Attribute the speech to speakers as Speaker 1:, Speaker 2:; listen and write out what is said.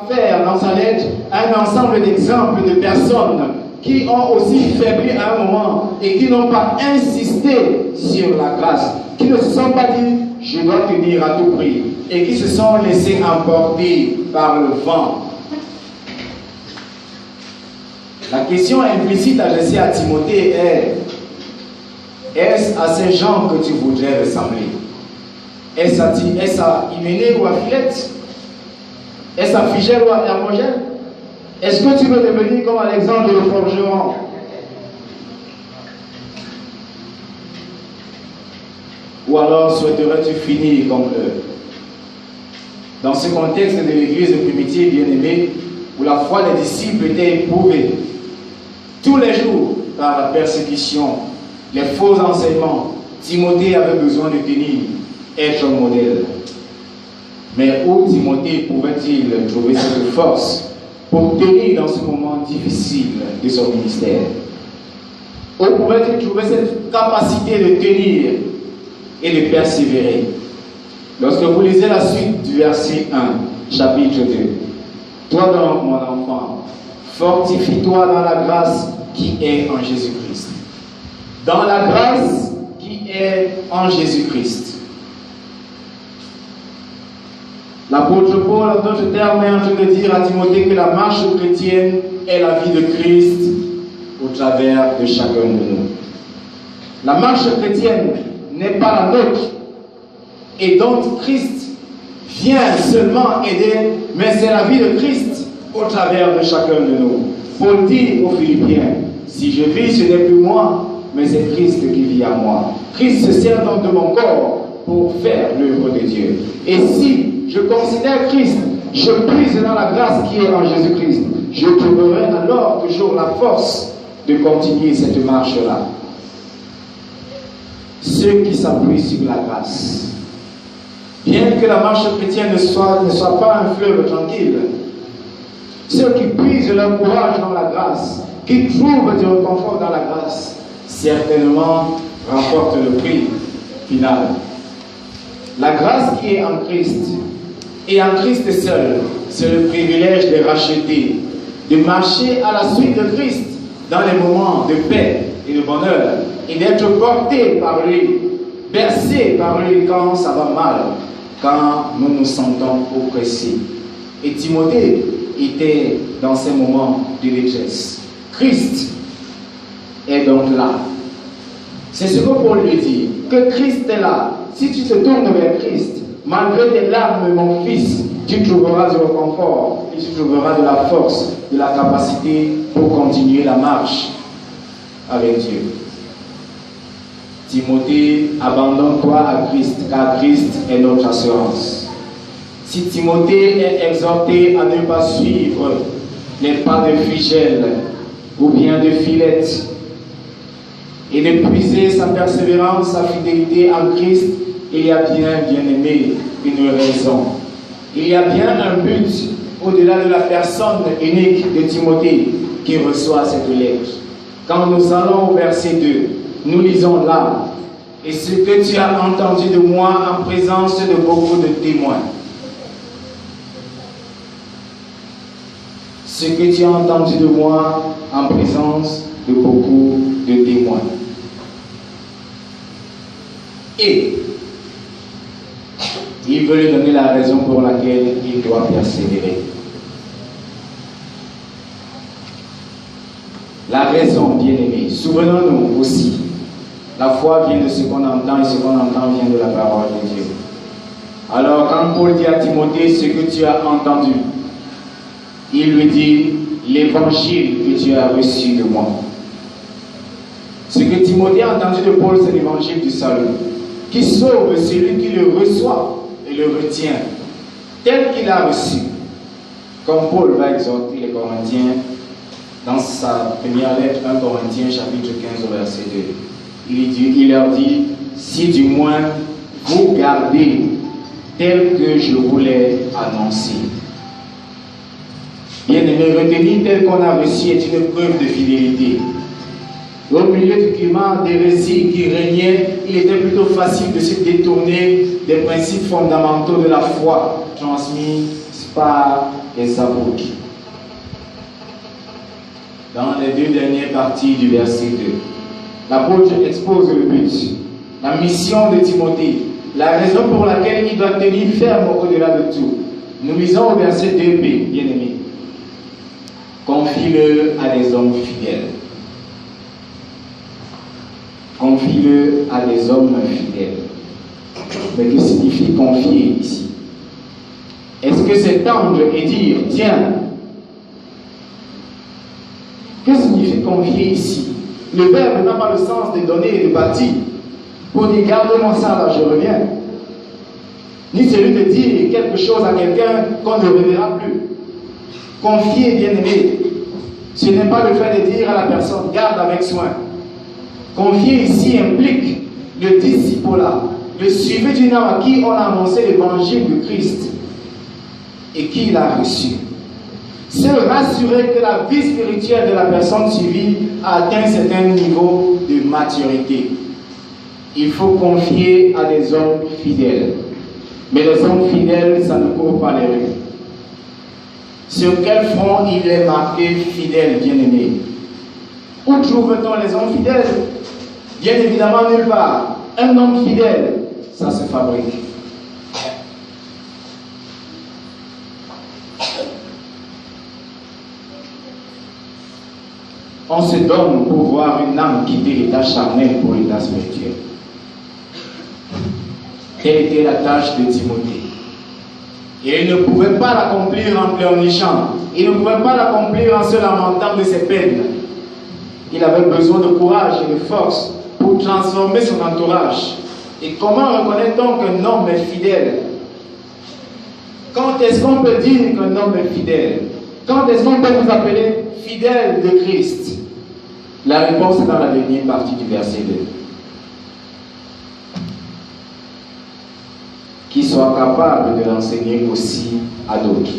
Speaker 1: Faire dans sa lettre un ensemble d'exemples de personnes qui ont aussi faibli à un moment et qui n'ont pas insisté sur la grâce, qui ne se sont pas dit je dois tenir à tout prix et qui se sont laissés emporter par le vent. La question implicite adressée à Timothée est-ce à ces gens que tu voudrais ressembler? Est-ce à Hyménée ou à Philette? Est-ce à Phigel ou à Hermogène? Est-ce que tu veux devenir comme Alexandre le forgeron? Ou alors souhaiterais-tu finir comme eux? Dans ce contexte de l'église primitive bien-aimée, où la foi des disciples était éprouvée tous les jours par la persécution, les faux enseignements, Timothée avait besoin de tenir, être un modèle. Mais où Timothée pouvait-il trouver cette force pour tenir dans ce moment difficile de son ministère? Où pouvait-il trouver cette capacité de tenir et de persévérer? Lorsque vous lisez la suite du verset 1, chapitre 2, toi donc, mon enfant, fortifie-toi dans la grâce qui est en Jésus-Christ. Dans la grâce qui est en Jésus-Christ. L'apôtre Paul, en d'autres termes, est en train de dire à Timothée que la marche chrétienne est la vie de Christ au travers de chacun de nous. La marche chrétienne n'est pas la nôtre et donc Christ vient seulement aider, mais c'est la vie de Christ au travers de chacun de nous. Paul dit aux Philippiens, si je vis, ce n'est plus moi, mais c'est Christ qui vit en moi. Christ se sert donc de mon corps pour faire l'œuvre de Dieu. Et si je considère Christ, je puise dans la grâce qui est en Jésus-Christ, je trouverai alors toujours la force de continuer cette marche-là. Ceux qui s'appuient sur la grâce, bien que la marche chrétienne ne soit pas un fleuve tranquille, ceux qui puisent leur courage dans la grâce, qui trouvent du réconfort dans la grâce, certainement remportent le prix final. La grâce qui est en Christ, et en Christ seul, c'est le privilège de racheter, de marcher à la suite de Christ dans les moments de paix et de bonheur, et d'être porté par lui, bercé par lui quand ça va mal, quand nous nous sentons oppressés. Et Timothée était dans ces moments de détresse. Christ est donc là. C'est ce que Paul lui dit, que Christ est là. Si tu te tournes vers Christ, malgré tes larmes, mon fils, tu trouveras du réconfort et tu trouveras de la force, de la capacité pour continuer la marche avec Dieu. Timothée, abandonne-toi à Christ, car Christ est notre assurance. Si Timothée est exhorté à ne pas suivre les pas de Phigel ou bien de Philette et de puiser sa persévérance, sa fidélité en Christ, il y a bien aimé, une raison. Il y a bien un but au-delà de la personne unique de Timothée qui reçoit cette lettre. Quand nous allons au verset 2, nous lisons là, et ce que tu as entendu de moi en présence de beaucoup de témoins. Ce que tu as entendu de moi en présence de beaucoup de témoins. Et il veut lui donner la raison pour laquelle il doit persévérer. La raison, bien-aimés, souvenons-nous aussi, la foi vient de ce qu'on entend et ce qu'on entend vient de la parole de Dieu. Alors quand Paul dit à Timothée ce que tu as entendu, il lui dit l'évangile que tu as reçu de moi. Ce que Timothée a entendu de Paul, c'est l'évangile du salut, qui sauve celui qui le reçoit et le retient, tel qu'il a reçu. Comme Paul va exhorter les Corinthiens dans sa première lettre, 1 Corinthiens chapitre 15 verset 2. Il leur dit, si du moins vous gardez tel que je vous l'ai annoncé. Bien-aimé, retenir tel qu'on a reçu est une preuve de fidélité. Au milieu du climat d'hérésie qui régnait, il était plutôt facile de se détourner des principes fondamentaux de la foi transmis par
Speaker 2: les apôtres. Dans les 2 dernières parties du verset 2,
Speaker 1: l'apôtre expose le but, la mission de Timothée, la raison pour laquelle il doit tenir ferme au-delà de tout. Nous lisons au verset 2b, bien-aimés.
Speaker 2: Confie-le à des hommes fidèles. Confie-le à des hommes fidèles.
Speaker 1: Mais que signifie confier ici? Est-ce que c'est tendre et dire, tiens? Que signifie confier ici? Le verbe n'a pas le sens de donner et de bâtir. Pour dire, garde-moi ça là, je reviens. Ni celui de dire quelque chose à quelqu'un qu'on ne reverra plus. Confier, bien-aimé, ce n'est pas le fait de dire à la personne, garde avec soin. Confier ici implique le disciple-là, le suivi d'une âme à qui on a annoncé l'évangile de Christ et qui l'a reçu. Se rassurer que la vie spirituelle de la personne suivie a atteint un certain niveau de maturité. Il faut confier à des hommes fidèles. Mais les hommes fidèles, ça ne court pas les rues. Sur quel front il est marqué fidèle, bien-aimé? Où trouve-t-on les hommes fidèles? Bien évidemment, nulle part. Un homme fidèle, ça se fabrique. On se donne pour voir une âme quitter l'état charnel pour l'état spirituel. Telle était la tâche de Timothée. Et il ne pouvait pas l'accomplir en pleurnichant. Il ne pouvait pas l'accomplir en se lamentant de ses peines. Il avait besoin de courage et de force pour transformer son entourage. Et comment reconnaît-on qu'un homme est fidèle? Quand est-ce qu'on peut dire qu'un homme est fidèle? Quand est-ce qu'on peut vous appeler fidèle de Christ? La réponse est dans la dernière partie du verset 2. Qui soit capable de l'enseigner aussi à d'autres.